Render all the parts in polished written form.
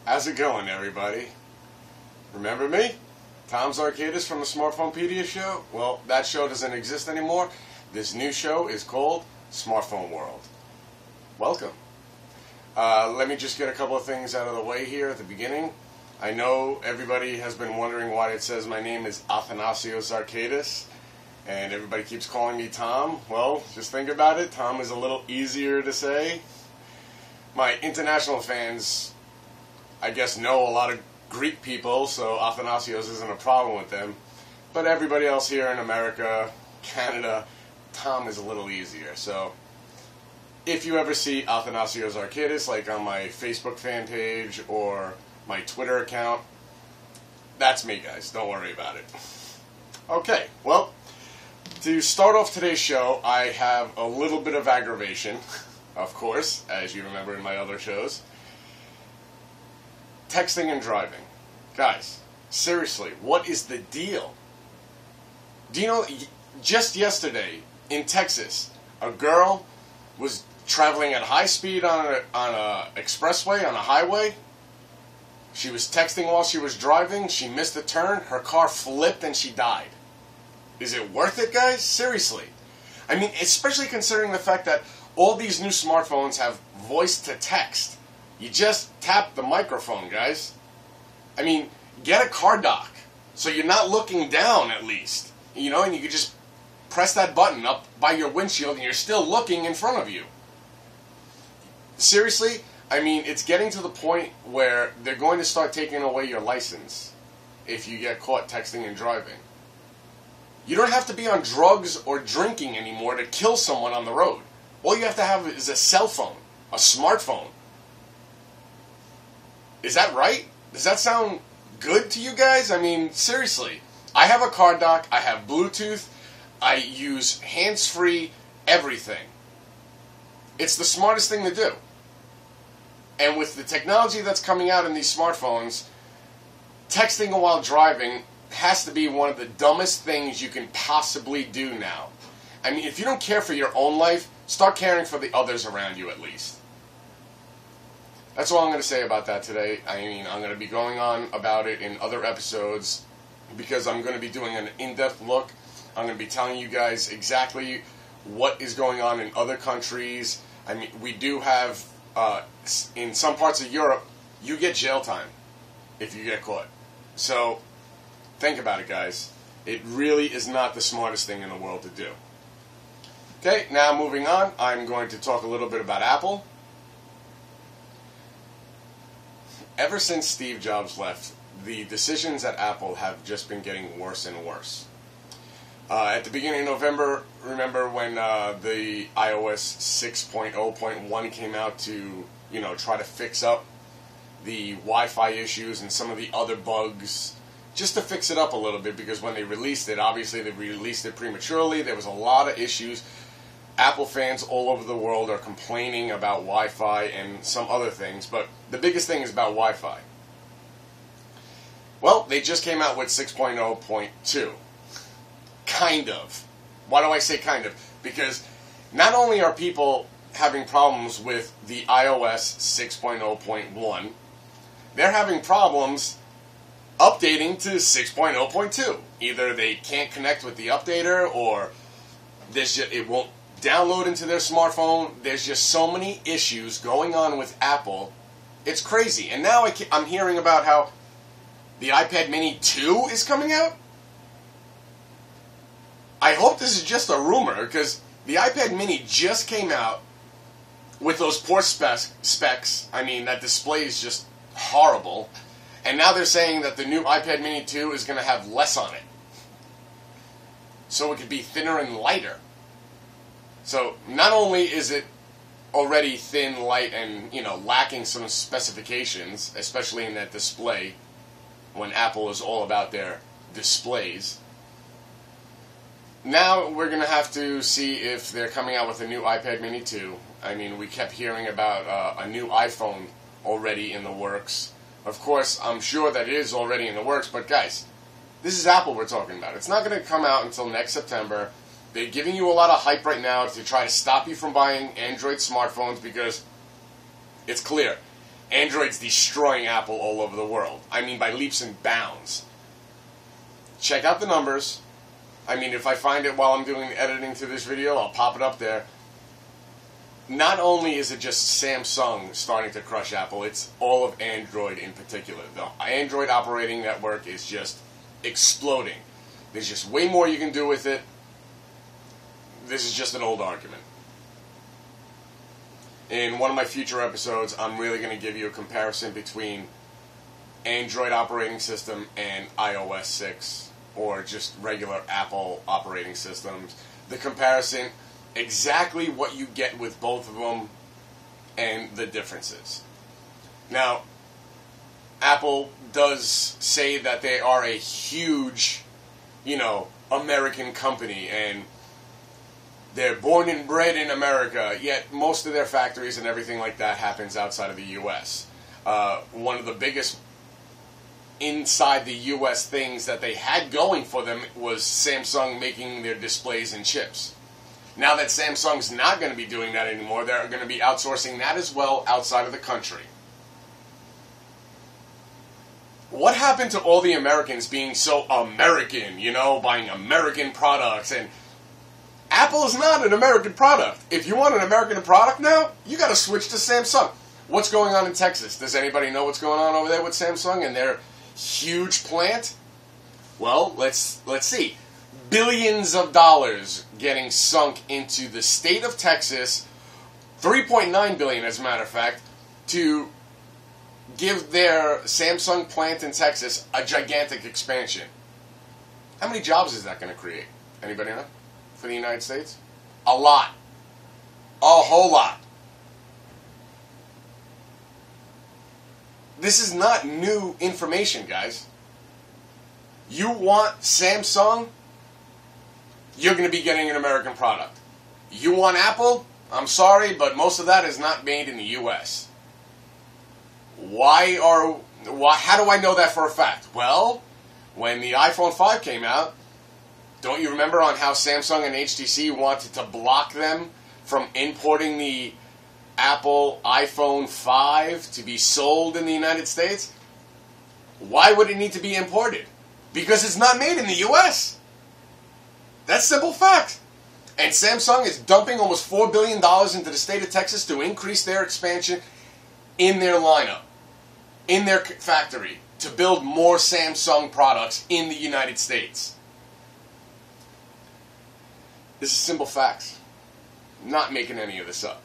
How's it going, everybody? Remember me? Tom Zarkadas from the Smartphonepedia show? Well, that show doesn't exist anymore. This new show is called Smartphone World. Welcome. Let me just get a couple of things out of the way here at the beginning. I know everybody has been wondering why it says my name is Athanasios Zarkadas, and everybody keeps calling me Tom. Well, just think about it. Tom is a little easier to say. My international fans, I guess, know a lot of Greek people, so Athanasios isn't a problem with them. But everybody else here in America, Canada, Tom is a little easier. So if you ever see Athanasios Zarkadas, like on my Facebook fan page or my Twitter account, that's me, guys. Don't worry about it. Okay, well, to start off today's show, I have a little bit of aggravation, of course, as you remember in my other shows. Texting and driving. Guys, seriously, what is the deal? Do you know, just yesterday in Texas, a girl was traveling at high speed on a expressway, on a highway. She was texting while she was driving. She missed a turn. Her car flipped and she died. Is it worth it, guys? Seriously. I mean, especially considering the fact that all these new smartphones have voice to text. You just tap the microphone, guys. I mean, get a car dock so you're not looking down at least. You know, and you could just press that button up by your windshield and you're still looking in front of you. Seriously, I mean, it's getting to the point where they're going to start taking away your license if you get caught texting and driving. You don't have to be on drugs or drinking anymore to kill someone on the road. All you have to have is a cell phone, a smartphone. Is that right? Does that sound good to you guys? I mean, seriously. I have a car dock, I have Bluetooth, I use hands-free everything. It's the smartest thing to do. And with the technology that's coming out in these smartphones, texting while driving has to be one of the dumbest things you can possibly do now. I mean, if you don't care for your own life, start caring for the others around you at least. That's all I'm going to say about that today. I mean, I'm going to be going on about it in other episodes because I'm going to be doing an in-depth look. I'm going to be telling you guys exactly what is going on in other countries. I mean, we do have, in some parts of Europe, you get jail time if you get caught. So, think about it, guys. It really is not the smartest thing in the world to do. Okay, now moving on, I'm going to talk a little bit about Apple. Ever since Steve Jobs left, the decisions at Apple have just been getting worse and worse. At the beginning of November, remember when the iOS 6.0.1 came out to, you know, try to fix up the Wi-Fi issues and some of the other bugs, just to fix it up a little bit, because when they released it, obviously they released it prematurely. There was a lot of issues. Apple fans all over the world are complaining about Wi-Fi and some other things, but the biggest thing is about Wi-Fi. Well, they just came out with 6.0.2. Kind of. Why do I say kind of? Because not only are people having problems with the iOS 6.0.1, they're having problems updating to 6.0.2. Either they can't connect with the updater, or it won't download into their smartphone. There's just so many issues going on with Apple. It's crazy. And now I'm hearing about how the iPad Mini 2 is coming out. I hope this is just a rumor, because the iPad Mini just came out with those poor specs. I mean, that display is just horrible. And now they're saying that the new iPad Mini 2 is going to have less on it. So it could be thinner and lighter. So not only is it already thin, light, and, you know, lacking some specifications, especially in that display, when Apple is all about their displays, now we're going to have to see if they're coming out with a new iPad Mini 2. I mean, we kept hearing about a new iPhone already in the works. Of course, I'm sure that it is already in the works, but guys, this is Apple we're talking about. It's not going to come out until next September. They're giving you a lot of hype right now to try to stop you from buying Android smartphones because it's clear. Android's destroying Apple all over the world. I mean, by leaps and bounds. Check out the numbers. I mean, if I find it while I'm doing the editing to this video, I'll pop it up there. Not only is it just Samsung starting to crush Apple, it's all of Android in particular. The Android operating network is just exploding. There's just way more you can do with it. This is just an old argument. In one of my future episodes, I'm really going to give you a comparison between Android operating system and iOS 6, or just regular Apple operating systems. The comparison, exactly what you get with both of them, and the differences. Now, Apple does say that they are a huge, American company, and they're born and bred in America, yet most of their factories and everything like that happens outside of the U.S. One of the biggest inside the U.S. things that they had going for them was Samsung making their displays and chips. Now that Samsung's not going to be doing that anymore, they're going to be outsourcing that as well outside of the country. What happened to all the Americans being so American, buying American products? And Apple is not an American product. If you want an American product now, you got to switch to Samsung. What's going on in Texas? Does anybody know what's going on over there with Samsung and their huge plant? Well, let's see. Billions of dollars getting sunk into the state of Texas, 3.9 billion as a matter of fact, to give their Samsung plant in Texas a gigantic expansion. How many jobs is that going to create? Anybody know? For the United States? A lot. A whole lot. This is not new information, guys. You want Samsung? You're going to be getting an American product. You want Apple? I'm sorry, but most of that is not made in the U.S. How do I know that for a fact? Well, when the iPhone 5 came out, don't you remember on how Samsung and HTC wanted to block them from importing the Apple iPhone 5 to be sold in the United States? Why would it need to be imported? Because it's not made in the U.S. That's simple fact. And Samsung is dumping almost $4 billion into the state of Texas to increase their expansion in their lineup, in their factory, to build more Samsung products in the United States. This is simple facts. I'm not making any of this up.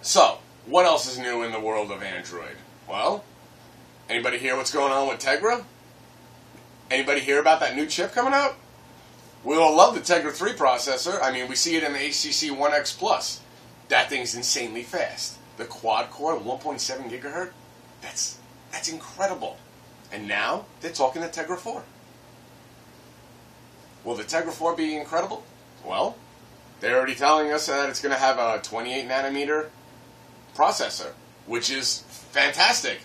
So, what else is new in the world of Android? Well, anybody hear what's going on with Tegra? Anybody hear about that new chip coming out? We all love the Tegra 3 processor. I mean, we see it in the HTC One X Plus. That thing's insanely fast. The quad-core 1.7 gigahertz, that's incredible. And now, they're talking the Tegra 4. Will the Tegra 4 be incredible? Well, they're already telling us that it's going to have a 28 nanometer processor, which is fantastic.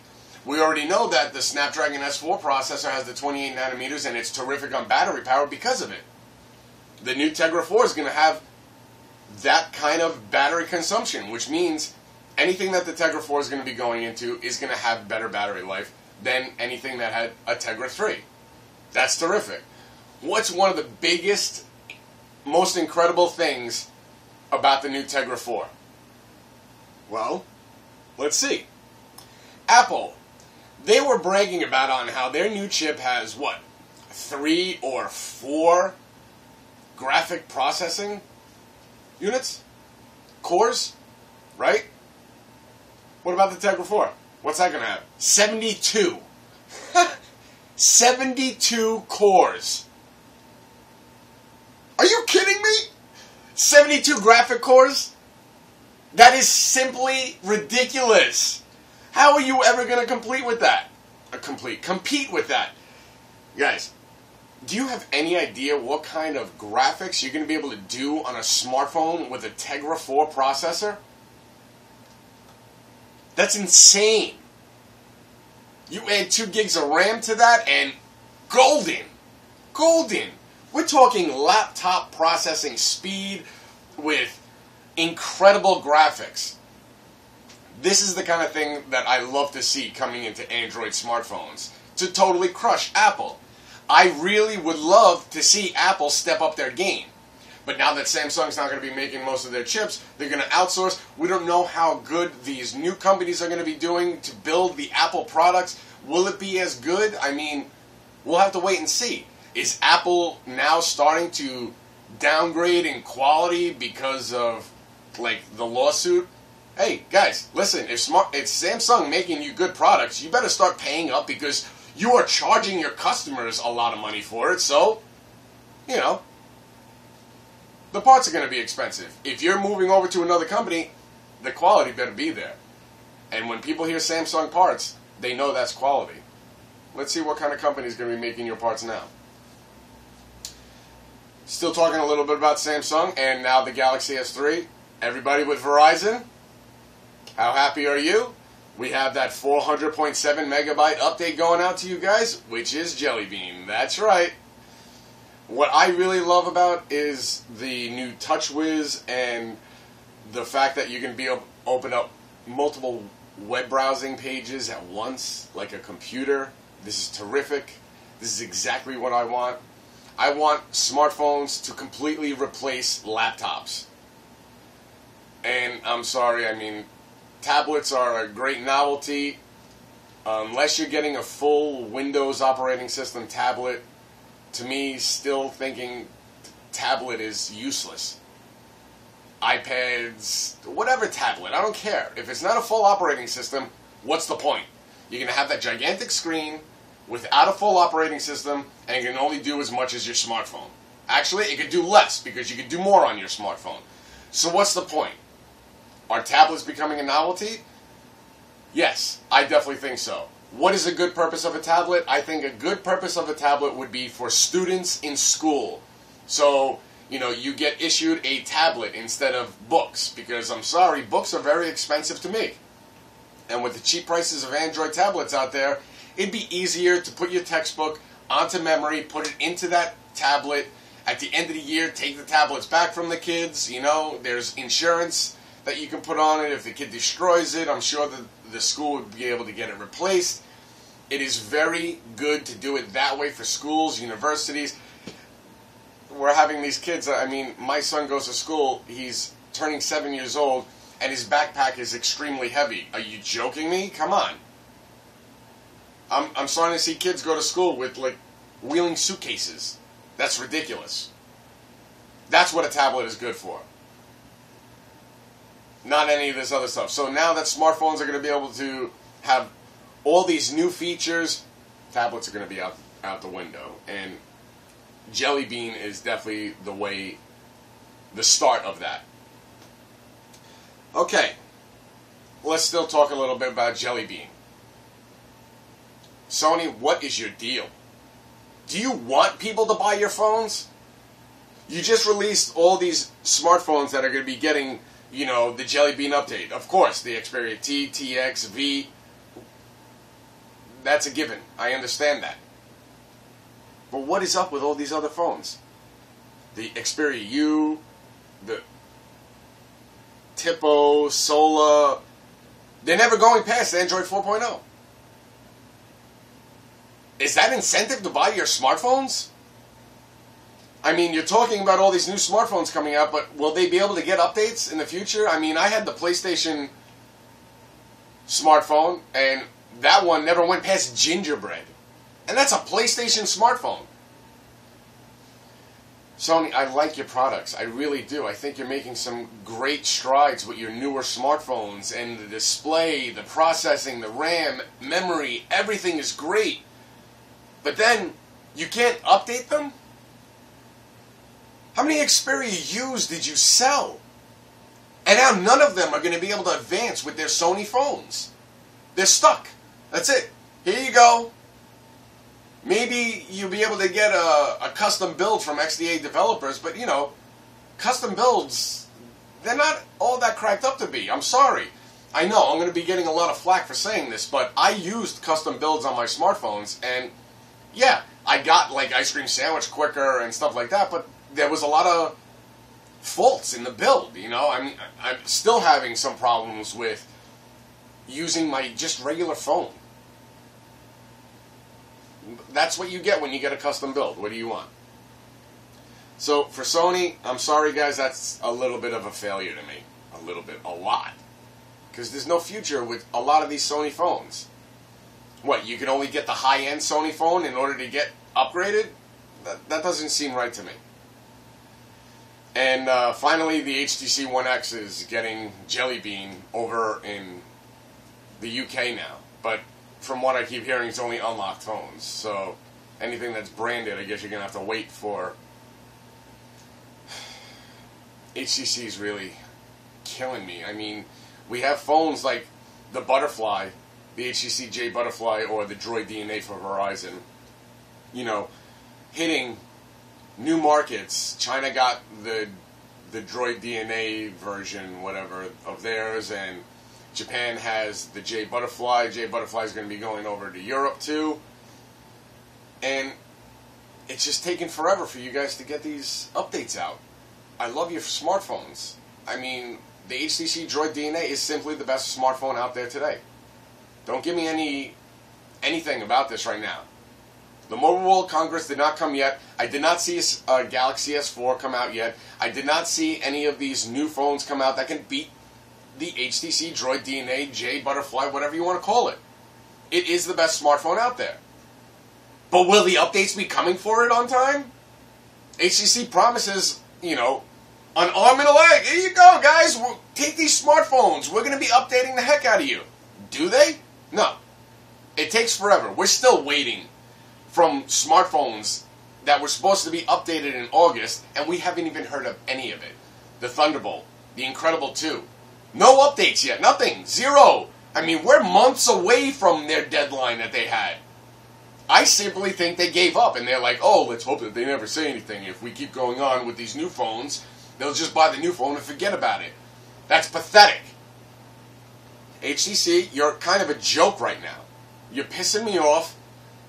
We already know that the Snapdragon S4 processor has the 28 nanometers and it's terrific on battery power because of it. The new Tegra 4 is going to have that kind of battery consumption, which means anything that the Tegra 4 is going to be going into is going to have better battery life than anything that had a Tegra 3. That's terrific. What's one of the biggest, most incredible things about the new Tegra 4? Well, let's see. Apple, they were bragging about on how their new chip has, 3 or 4 graphic processing units? Cores? Right? What about the Tegra 4? What's that going to have? 72. 72 cores. Are you kidding me? 72 graphic cores? That is simply ridiculous. How are you ever going to compete with that? Compete with that. Guys, do you have any idea what kind of graphics you're going to be able to do on a smartphone with a Tegra 4 processor? That's insane. You add 2 gigs of RAM to that and golden. Golden. We're talking laptop processing speed with incredible graphics. This is the kind of thing that I love to see coming into Android smartphones, to totally crush Apple. I really would love to see Apple step up their game. But now that Samsung's not going to be making most of their chips, they're going to outsource. We don't know how good these new companies are going to be doing to build the Apple products. Will it be as good? I mean, we'll have to wait and see. Is Apple now starting to downgrade in quality because of, like, the lawsuit? Hey, guys, listen, if Samsung making you good products, you better start paying up because you are charging your customers a lot of money for it. So, you know, the parts are going to be expensive. If you're moving over to another company, the quality better be there. And when people hear Samsung parts, they know that's quality. Let's see what kind of company is going to be making your parts now. Still talking a little bit about Samsung and now the Galaxy S3. Everybody with Verizon, how happy are you? We have that 400.7 megabyte update going out to you guys, which is Jelly Bean. That's right. What I really love about is the new TouchWiz and the fact that you can be able to open up multiple web browsing pages at once, like a computer. This is terrific. This is exactly what I want. I want smartphones to completely replace laptops. And I'm sorry, I mean, tablets are a great novelty. Unless you're getting a full Windows operating system tablet, to me, still thinking tablet is useless. iPads, whatever tablet, I don't care. If it's not a full operating system, what's the point? You're going to have that gigantic screen without a full operating system, and it can only do as much as your smartphone. Actually, it could do less, because you could do more on your smartphone. So what's the point? Are tablets becoming a novelty? Yes, I definitely think so. What is a good purpose of a tablet? I think a good purpose of a tablet would be for students in school. So, you know, you get issued a tablet instead of books, because I'm sorry, books are very expensive to make. And with the cheap prices of Android tablets out there, it'd be easier to put your textbook onto memory, put it into that tablet. At the end of the year, take the tablets back from the kids. You know, there's insurance that you can put on it. If the kid destroys it, I'm sure that the school would be able to get it replaced. It is very good to do it that way for schools, universities. We're having these kids, I mean, my son goes to school, he's turning 7 years old, and his backpack is extremely heavy. Are you joking me? Come on. I'm starting to see kids go to school with, like, wheeling suitcases. That's ridiculous. That's what a tablet is good for. Not any of this other stuff. So now that smartphones are going to be able to have all these new features, tablets are going to be out the window. And Jelly Bean is definitely the start of that. Okay, let's still talk a little bit about Jelly Bean. Sony, what is your deal? Do you want people to buy your phones? You just released all these smartphones that are going to be getting, you know, the Jelly Bean update. Of course, the Xperia T, TX, V. That's a given. I understand that. But what is up with all these other phones? The Xperia U, the Tipo, Sola. They're never going past Android 4.0. Is that incentive to buy your smartphones? I mean, you're talking about all these new smartphones coming out, but will they be able to get updates in the future? I mean, I had the PlayStation smartphone, and that one never went past Gingerbread. And that's a PlayStation smartphone. Sony, I like your products. I really do. I think you're making some great strides with your newer smartphones, and the display, the processing, the RAM, memory, everything is great. But then, you can't update them? How many Xperia U's did you sell? And now none of them are going to be able to advance with their Sony phones. They're stuck. That's it. Here you go. Maybe you'll be able to get a custom build from XDA developers, but, you know, custom builds, they're not all that cracked up to be. I'm sorry. I know, I'm going to be getting a lot of flack for saying this, but I used custom builds on my smartphones, and yeah, I got, like, ice cream sandwich quicker and stuff like that, but there was a lot of faults in the build, you know? I mean, I'm still having some problems with using my just regular phone. That's what you get when you get a custom build. What do you want? So for Sony, I'm sorry guys, that's a little bit of a failure to me. A little bit, a lot. Because there's no future with a lot of these Sony phones. What, you can only get the high-end Sony phone in order to get upgraded? That doesn't seem right to me. And finally, the HTC One X is getting Jelly Bean over in the UK now. But from what I keep hearing, it's only unlocked phones. So anything that's branded, I guess you're going to have to wait for. HTC is really killing me. I mean, we have phones like the Butterfly, the HTC J Butterfly, or the Droid DNA for Verizon, you know, hitting new markets. China got the Droid DNA version, whatever, of theirs, and Japan has the J Butterfly. J Butterfly is going to be going over to Europe too, and it's just taking forever for you guys to get these updates out. I love your smartphones. I mean, the HTC Droid DNA is simply the best smartphone out there today. Don't give me anything about this right now. The Mobile World Congress did not come yet. I did not see a Galaxy S4 come out yet. I did not see any of these new phones come out that can beat the HTC Droid DNA, J Butterfly, whatever you want to call it. It is the best smartphone out there. But will the updates be coming for it on time? HTC promises, you know, an arm and a leg. Here you go, guys. Take these smartphones. We're going to be updating the heck out of you. Do they? No. It takes forever. We're still waiting from smartphones that were supposed to be updated in August, and we haven't even heard of any of it. The Thunderbolt, the Incredible 2. No updates yet. Nothing. Zero. I mean, we're months away from their deadline that they had. I simply think they gave up, and they're like, oh, let's hope that they never say anything. If we keep going on with these new phones, they'll just buy the new phone and forget about it. That's pathetic. HTC, you're kind of a joke right now. You're pissing me off,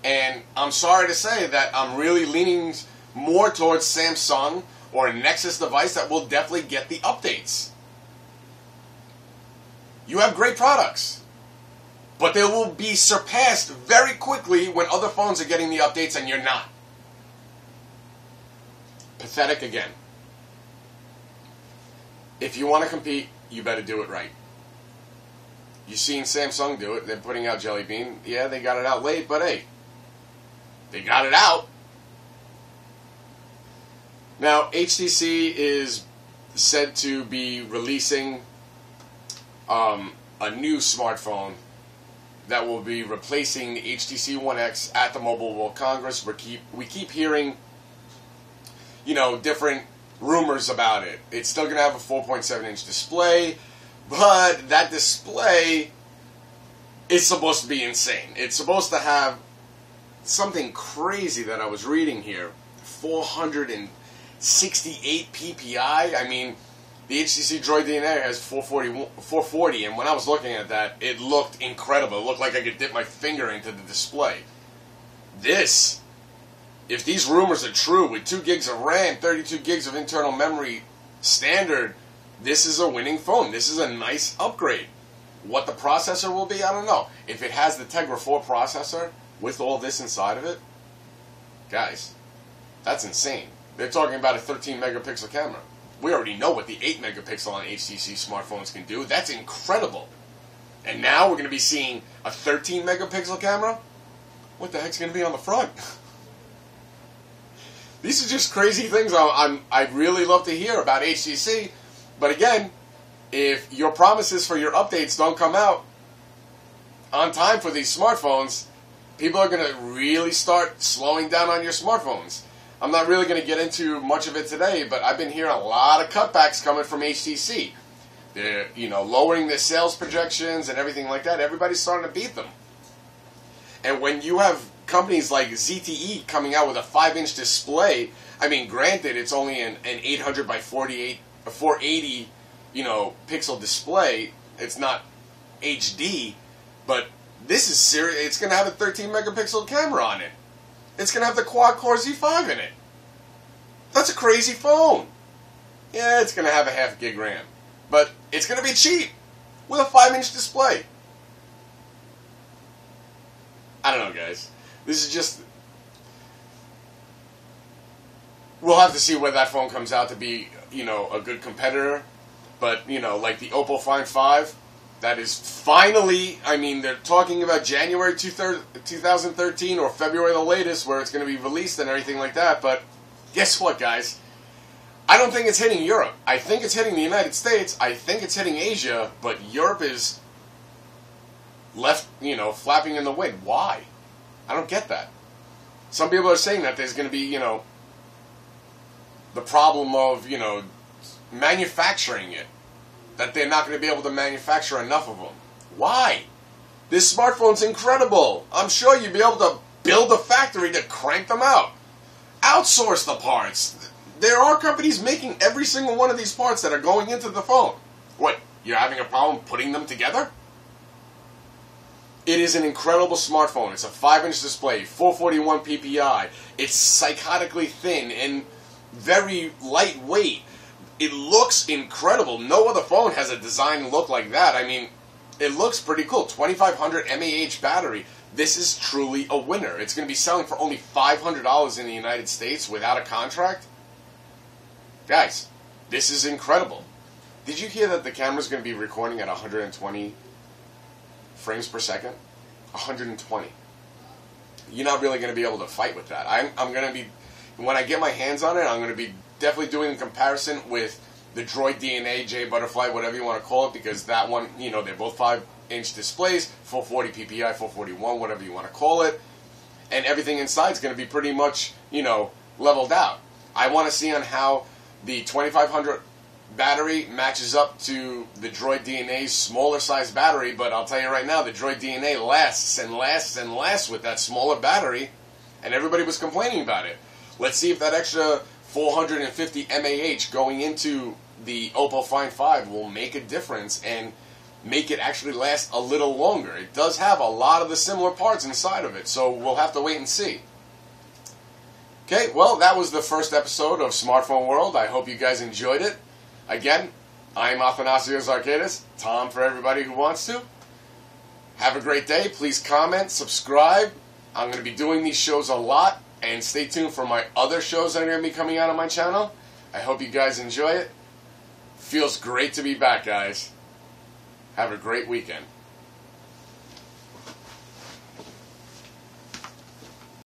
and I'm sorry to say that I'm really leaning more towards Samsung or a Nexus device that will definitely get the updates. You have great products, but they will be surpassed very quickly when other phones are getting the updates and you're not. Pathetic again. If you want to compete, you better do it right. You've seen Samsung do it. They're putting out Jelly Bean. Yeah, they got it out late, but hey, they got it out. Now, HTC is said to be releasing a new smartphone that will be replacing the HTC One X at the Mobile World Congress. We keep hearing, you know, different rumors about it. It's still going to have a 4.7-inch display, but that display is supposed to be insane. It's supposed to have something crazy that I was reading here. 468 ppi. I mean, the HTC Droid DNA has 440, and when I was looking at that, it looked incredible. It looked like I could dip my finger into the display. This, if these rumors are true, with 2 gigs of RAM, 32 gigs of internal memory standard, this is a winning phone. This is a nice upgrade. What the processor will be, I don't know. If it has the Tegra 4 processor with all this inside of it, guys, that's insane. They're talking about a 13 megapixel camera. We already know what the 8 megapixel on HTC smartphones can do. That's incredible. And now we're going to be seeing a 13 megapixel camera? What the heck's going to be on the front? These are just crazy things I'd really love to hear about HTC. But again, if your promises for your updates don't come out on time for these smartphones, people are going to really start slowing down on your smartphones. I'm not really going to get into much of it today, but I've been hearing a lot of cutbacks coming from HTC. They're, you know, lowering their sales projections and everything like that. Everybody's starting to beat them. And when you have companies like ZTE coming out with a 5-inch display, I mean, granted, it's only an 800 by 480, you know, pixel display. It's not HD, but this is serious. It's going to have a 13 megapixel camera on it. It's going to have the quad-core Z5 in it. That's a crazy phone. Yeah, it's going to have a half gig RAM. But it's going to be cheap with a 5-inch display. I don't know, guys. This is just... We'll have to see whether that phone comes out to be, you know, a good competitor. But, you know, like the Oppo Find 5, that is finally, I mean, they're talking about January 2013 or February the latest where it's going to be released and everything like that. But guess what, guys? I don't think it's hitting Europe. I think it's hitting the United States. I think it's hitting Asia. But Europe is left, you know, flapping in the wind. Why? I don't get that. Some people are saying that there's going to be, you know, the problem of, you know, manufacturing it. That they're not going to be able to manufacture enough of them. Why? This smartphone's incredible. I'm sure you'd be able to build a factory to crank them out. Outsource the parts. There are companies making every single one of these parts that are going into the phone. What, you're having a problem putting them together? It is an incredible smartphone. It's a 5-inch display, 441 ppi. It's psychotically thin and very lightweight. It looks incredible. No other phone has a design look like that. I mean, it looks pretty cool. 2500 mAh battery. This is truly a winner. It's going to be selling for only $500 in the United States without a contract. Guys, this is incredible. Did you hear that the camera's going to be recording at 120 frames per second? 120. You're not really going to be able to fight with that. I'm going to be, when I get my hands on it, I'm going to be definitely doing a comparison with the Droid DNA, J Butterfly, whatever you want to call it, because that one, you know, they're both 5-inch displays, 440 ppi, 441, whatever you want to call it, and everything inside is going to be pretty much, you know, leveled out. I want to see on how the 2500 battery matches up to the Droid DNA's smaller size battery, but I'll tell you right now, the Droid DNA lasts and lasts and lasts with that smaller battery, and everybody was complaining about it. Let's see if that extra 450 mAh going into the Oppo Find 5 will make a difference and make it actually last a little longer. It does have a lot of the similar parts inside of it, so we'll have to wait and see. Okay, well, that was the first episode of Smartphone World. I hope you guys enjoyed it. Again, I'm Athanasios Zarkadas, Tom for everybody who wants to. Have a great day. Please comment, subscribe. I'm going to be doing these shows a lot. And stay tuned for my other shows that are going to be coming out on my channel. I hope you guys enjoy it. Feels great to be back, guys. Have a great weekend.